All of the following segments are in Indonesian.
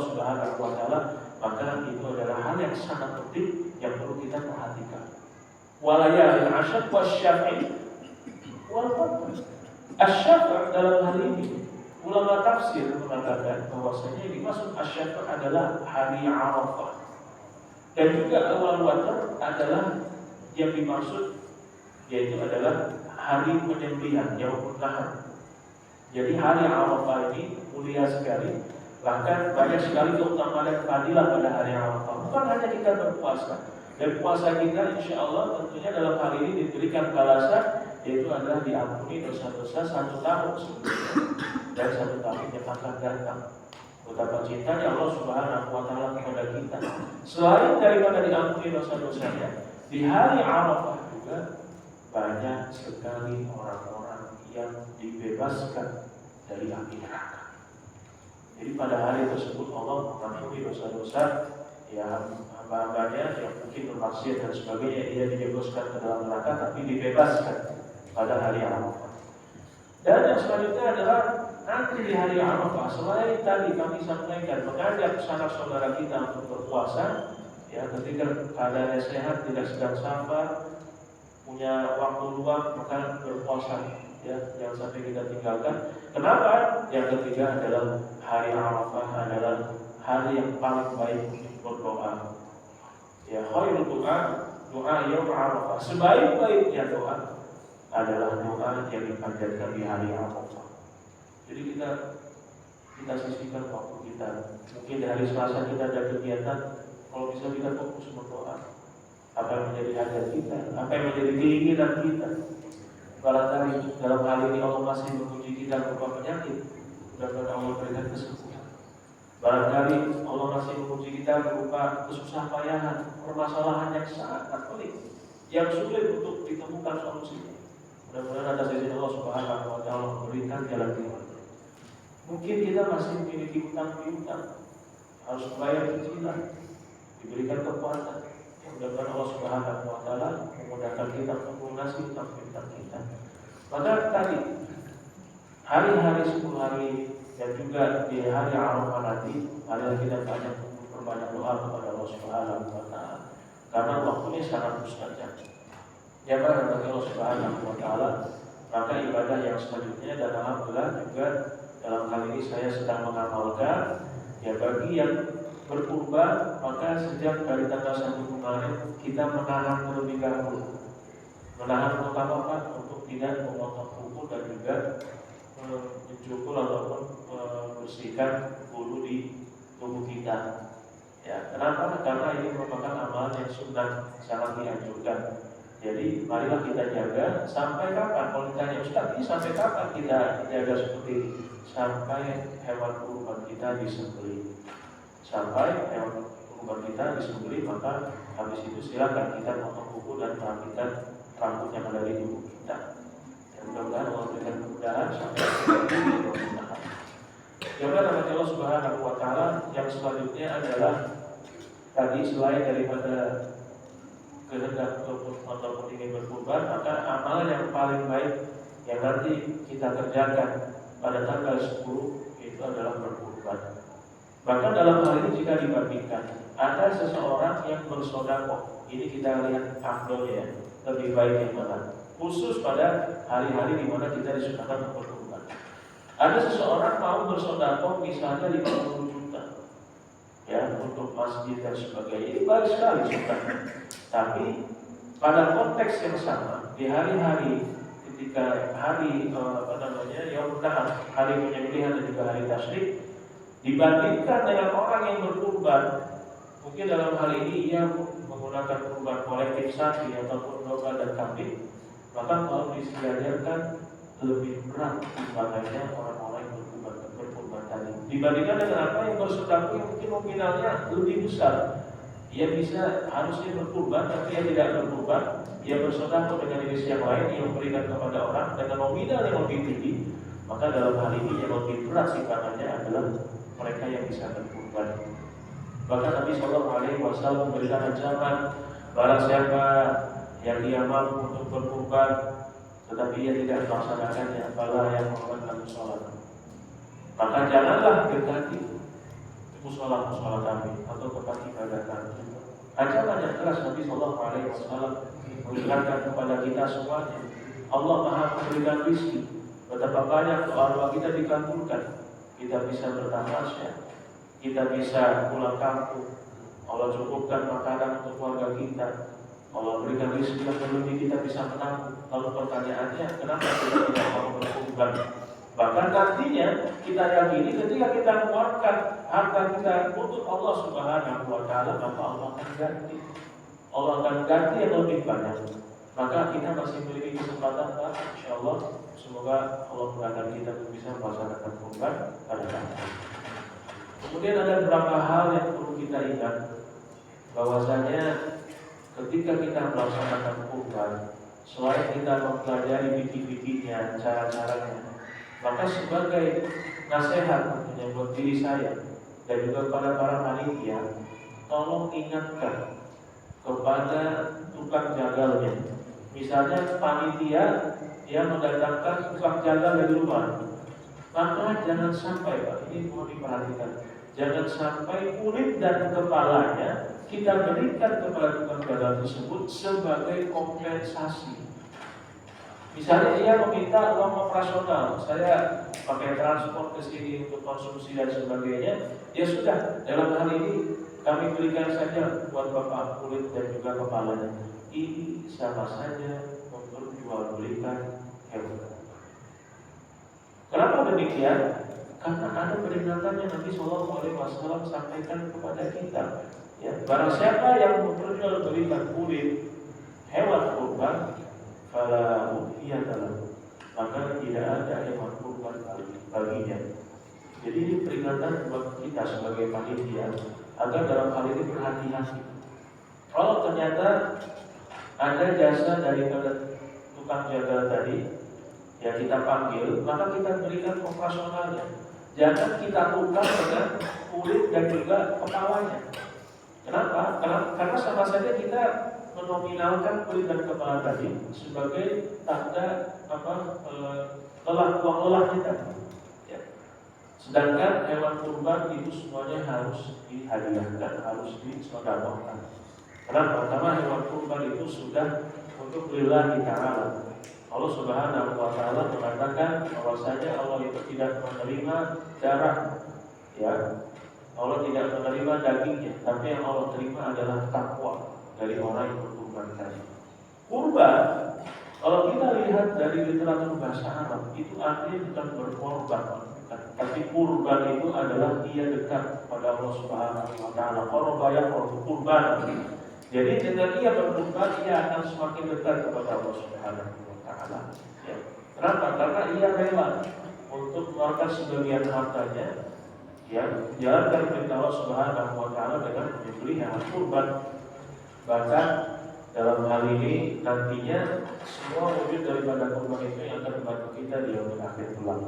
Allah Subhanahu wa taala, maka itu adalah hal yang sangat penting yang perlu kita perhatikan. Walayalil ashar wasyafi wal watr. Asy-syafi' dalam hal ini ulama tafsir mengatakan bahwasanya yang dimaksud asy-syafi' adalah hari Arafah. Dan juga awal watr adalah yang dimaksud yaitu adalah hari penyembelihan, Yaumul Nahar. Jadi hari Arafah ini mulia sekali, bahkan banyak sekali keutamaan dan fadilah pada hari Arafah. Bukan hanya kita berpuasa, dan puasa kita insya Allah tentunya dalam hal ini diberikan balasan, yaitu adalah diampuni dosa-dosa 1 tahun sebelumnya dan 1 tahun yang akan datang. Betapa cintanya Allah Subhanahu wa taala kepada kita. Selain daripada diampuni dosa-dosanya, di hari Arafah juga banyak sekali orang-orang yang dibebaskan dari api neraka. Jadi pada hari tersebut Allah mengampuni dosa-dosa ya hamba-hambanya yang mungkin bermaksiat dan sebagainya, dia dibebaskan ke dalam neraka, tapi dibebaskan pada hari Arafah. Dan yang selanjutnya adalah nanti di hari Arafah, selain tadi kami sampaikan mengajak sanak saudara kita untuk berpuasa, ya ketika keadaannya sehat, tidak sedang safar, punya waktu luang, maka berpuasa, ya jangan sampai kita tinggalkan. Kenapa? Yang ketiga adalah hari Arafah adalah hari yang paling baik untuk berdoa. Ya khairul doa yaum Arafah. Sebaik-baiknya doa adalah doa yang dipanjatkan di hari Arafah. Jadi kita sisihkan waktu kita. Mungkin di hari Selasa kita ada kegiatan, kalau bisa kita fokus berdoa. Apa yang menjadi hajat kita, apa yang menjadi keinginan kita. Barangkali dalam hal ini Allah masih menguji kita berupa penyakit, mudah-mudahan Allah berikan kesembuhan. Barangkali Allah masih menguji kita berupa kesusah payahan, permasalahan yang sangat pelik, yang sulit untuk ditemukan solusinya. Mudah-mudahan atas izin Allah Subhanahu wa taala memberikan jalan keluar. Mungkin kita masih memiliki hutang piutang, harus membayar cicilan, diberikan kekuatan. Mudah-mudahan Allah Subhanahu wa taala memudahkan kita untuk melunasi hutang piutang kita. Maka tadi hari-hari 10 hari dan juga di hari Arafah nanti, marilah kita banyak berbanyak doa kepada Allah Subhanahu wa taala. Karena waktunya sangat mustajab. Jamaah bagi Allah Subhanahu wa taala, maka ibadah yang selanjutnya dan alhamdulillah juga dalam kali ini saya sedang mengamalkan ya bagi yang berkurban, maka sejak dari tanggal 1 kemarin kita menahan terlebih dahulu. Menahan untuk apa? Untuk tidak memotong kuku dan juga mencukur ataupun membersihkan bulu di tubuh kita. Ya, kenapa? Karena ini merupakan amalan yang sunnah, sangat dianjurkan. Jadi marilah kita jaga sampai kapan? Kalau ditanya Ustaz, ini sampai kapan kita jaga seperti ini? Sampai hewan kurban kita disembelih. Sampai hewan kurban kita disembelih, maka habis itu silakan kita potong kuku dan merapikan rambut yang ada di tubuh kita. Dan mudah-mudahan Allah berikan kemudahan sampai kemudahan. Jangan nama Allah Subhanahu wa taala. Yang selanjutnya adalah tadi selain daripada kehendak ataupun ingin berkurban, maka amalan yang paling baik yang nanti kita kerjakan pada tanggal 10 itu adalah berkurban. Bahkan dalam hal ini jika dibandingkan, ada seseorang yang bersedekah, ini kita lihat afdolnya, lebih baik yang mana? Khusus pada hari-hari di mana kita disunahkan untuk berkurban. Ada seseorang mau bersedekah misalnya 50 juta, ya untuk masjid dan sebagainya, ini baik sekali sunnahnya. Tapi pada konteks yang sama, di hari-hari ketika hari Yaumul Nahar, hari penyembelihan dan juga hari tasyrik, dibandingkan dengan orang yang berkurban, mungkin dalam hal ini ia menggunakan kurban kolektif sapi ataupun domba dan kambing, maka kalau disediakan lebih berat timbangannya orang-orang yang berkurban tadi. Dibandingkan dengan apa yang bersedekah yang mungkin nominalnya lebih besar. Ia bisa harusnya berkurban, tapi ia tidak berkurban. Ia bersedekah dengan jenis yang lain, ia memberikan kepada orang dengan nominal yang lebih tinggi. Maka dalam hal ini yang lebih berat timbangannya adalah mereka yang bisa berkurban. Bahkan Nabi SAW memberikan ancaman, barang siapa yang dia mampu untuk berkurban, tetapi ia tidak melaksanakannya, fala yang melakukan sholat, maka janganlah dekati musola kami atau tempat ibadah kami. Ajaran yang jelas Nabi Sallallahu Alaihi Wasallam mengingatkan kepada kita semuanya. Allah Maha memberikan rezeki. Betapa banyak doa kita dikabulkan. Kita bisa bertamasya, kita bisa pulang kampung. Allah cukupkan makanan untuk keluarga kita. Allah berikan rezeki yang berlebih, kita bisa menabung. Lalu pertanyaannya, kenapa kita tidak mau berkurban? Bahkan nantinya kita yakini ketika kita mengeluarkan harta kita untuk Allah Subhanahu wa Ta'ala, maka Allah akan ganti. Allah akan ganti yang lebih banyak. Maka kita masih memiliki kesempatan, Pak. Insyaallah, semoga Allah mudahkan kita untuk bisa melaksanakan kurban pada saat itu. Kemudian ada beberapa hal yang perlu kita ingat, bahwasanya ketika kita melaksanakan kurban, selain kita mempelajari fikih-fikihnya, cara-caranya, maka sebagai nasihat buat diri saya dan juga kepada para panitia, tolong ingatkan kepada tukang jagalnya. Misalnya panitia yang mendatangkan tukang jagal dari luar, maka jangan sampai, Pak, ini mohon diperhatikan, jangan sampai kulit dan kepalanya kita berikan kepada tukang jagal tersebut sebagai kompensasi. Misalnya ia meminta uang operasional, saya pakai transport ke sini untuk konsumsi dan sebagainya, ya sudah, dalam hal ini kami berikan saja buat bapak kulit dan juga kepalanya. Ini sama saja memperjualbelikan hewan. Kenapa demikian? Karena ada peringatan yang Nabi Sallallahu Alaihi Wasallam sampaikan kepada kita. Ya, barang siapa yang memperjualbelikan kulit hewan kurban, fala udhiyata lahu, maka tidak ada hewan kurban baginya. Jadi ini peringatan buat kita sebagai panitia agar dalam hal ini berhati-hati. Kalau ternyata ada jasa daripada tukang jagal tadi, ya kita panggil, maka kita berikan operasionalnya. Jangan kita tukar dengan kulit dan juga kepalanya. Kenapa? Karena sama saja kita menominalkan kulit dan kepala tadi sebagai tanda lelah kita. Ya. Sedangkan hewan kurban itu semuanya harus dihadiahkan, harus disedekahkan. Kenapa? Karena hewan kurban itu sudah untuk lillahi ta'ala. Allah Subhanahu wa Ta'ala mengatakan bahwasanya Allah itu tidak menerima darah, ya. Allah tidak menerima dagingnya, tapi yang Allah terima adalah takwa dari orang yang berkurban tadi. Kurban, kalau kita lihat dari literatur bahasa Arab, itu artinya bukan berkorban, tapi kurban itu adalah ia dekat kepada Allah Subhanahu wa Ta'ala. Qurba yaqrbu kurban. Jadi dengan ia berkurban, ia akan semakin dekat kepada Allah Subhanahu wa Ta'ala. Ya. Kenapa? Karena ia rela untuk mengeluarkan sebagian hartanya, ya, jalankan perintah Allah Subhanahu wa Ta'ala dengan menyembelih hewan kurban. Bahkan dalam hal ini nantinya semua wujud daripada kurban itu yang akan membantu kita di yaumil akhir kelak.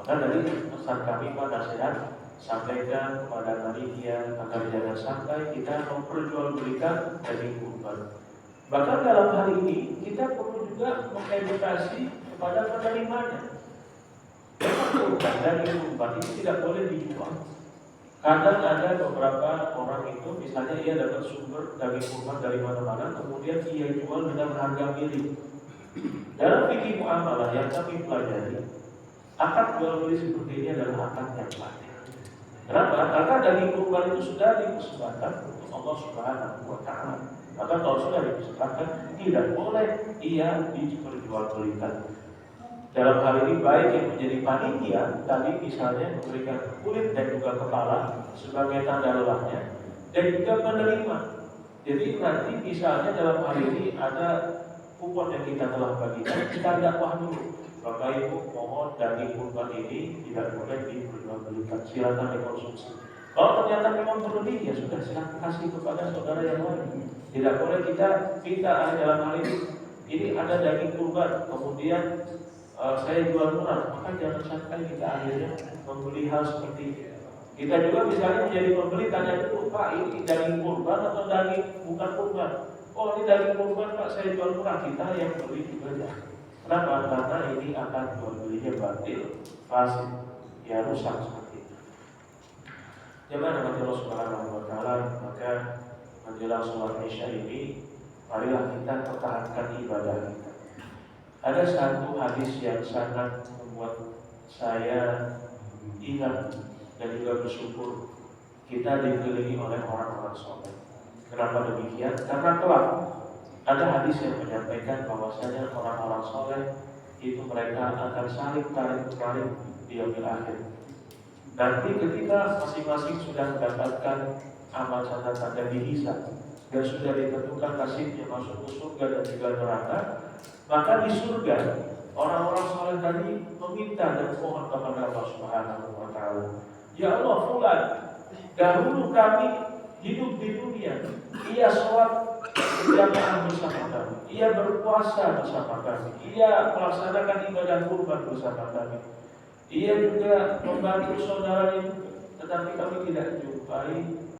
Maka dari pesan kami, Pak, nasihat sampaikan kepada panitia agar jangan sampai kita memperjualbelikan daging kurban. Bahkan dalam hal ini kita perlu juga mengedukasi kepada penerimanya. Kurban, daging kurban itu tidak boleh dijual. Kadang ada beberapa orang itu, misalnya ia dapat sumber daging kurban dari mana-mana, kemudian ia jual dengan harga milik. Dalam fikih muamalah yang kami pelajari, akad jual beli seperti ini adalah akad yang batil. Kenapa? Karena daging kurban itu sudah dipersembahkan untuk Allah Subhanahu wa Ta'ala. Maka kalau sudah dipersembahkan, tidak boleh ia diperjualbelikan. Dalam hal ini baik yang menjadi panitia tadi misalnya memberikan kulit dan juga kepala sebagai tanda lelahnya, dan juga penerima. Jadi nanti misalnya dalam hal ini ada kupon yang kita telah bagikan, kita dakwah dulu. Bapak Ibu mohon daging kurban ini tidak boleh diperjualbelikan, silakan dikonsumsi. Kalau ternyata memang berlebih, ya sudah, silakan kasih kepada saudara yang lain. Tidak boleh kita minta dalam hal ini ada daging kurban, kemudian saya jual murah, maka jangan sampai kita akhirnya membeli hal seperti ini. Kita juga misalnya menjadi pembeli tanya dulu, Pak, ini daging kurban atau daging bukan kurban? Oh, ini daging kurban, Pak, saya jual murah. Kita yang beli juga ya. Kenapa? Karena ini akan jual belinya batil, fasid, ya rusak seperti itu. Jemaah rahmati Allah Subhanahu wa taala, maka menjelang sholat Isya ini marilah kita pertahankan ibadah kita. Ada satu hadis yang sangat membuat saya ingat dan juga bersyukur, kita dikelilingi oleh orang-orang soleh. Kenapa demikian? Karena kelak ada hadis yang menyampaikan bahwasanya orang-orang soleh itu mereka akan saling tarik menarik di yaumil akhir. Nanti ketika masing-masing sudah mendapatkan amal catatan dan dihisab dan sudah ditentukan nasibnya masuk ke surga dan juga neraka, maka di surga orang-orang soleh tadi meminta dan mohon kepada Allah Subhanahu wa taala, ya Allah, fulan dahulu kami hidup di dunia, ia sholat berjamaah bersama kami, ia berpuasa bersama kami, ia melaksanakan ibadah kurban bersama kami, ia juga membantu saudaranya juga, tetapi kami tidak jumpai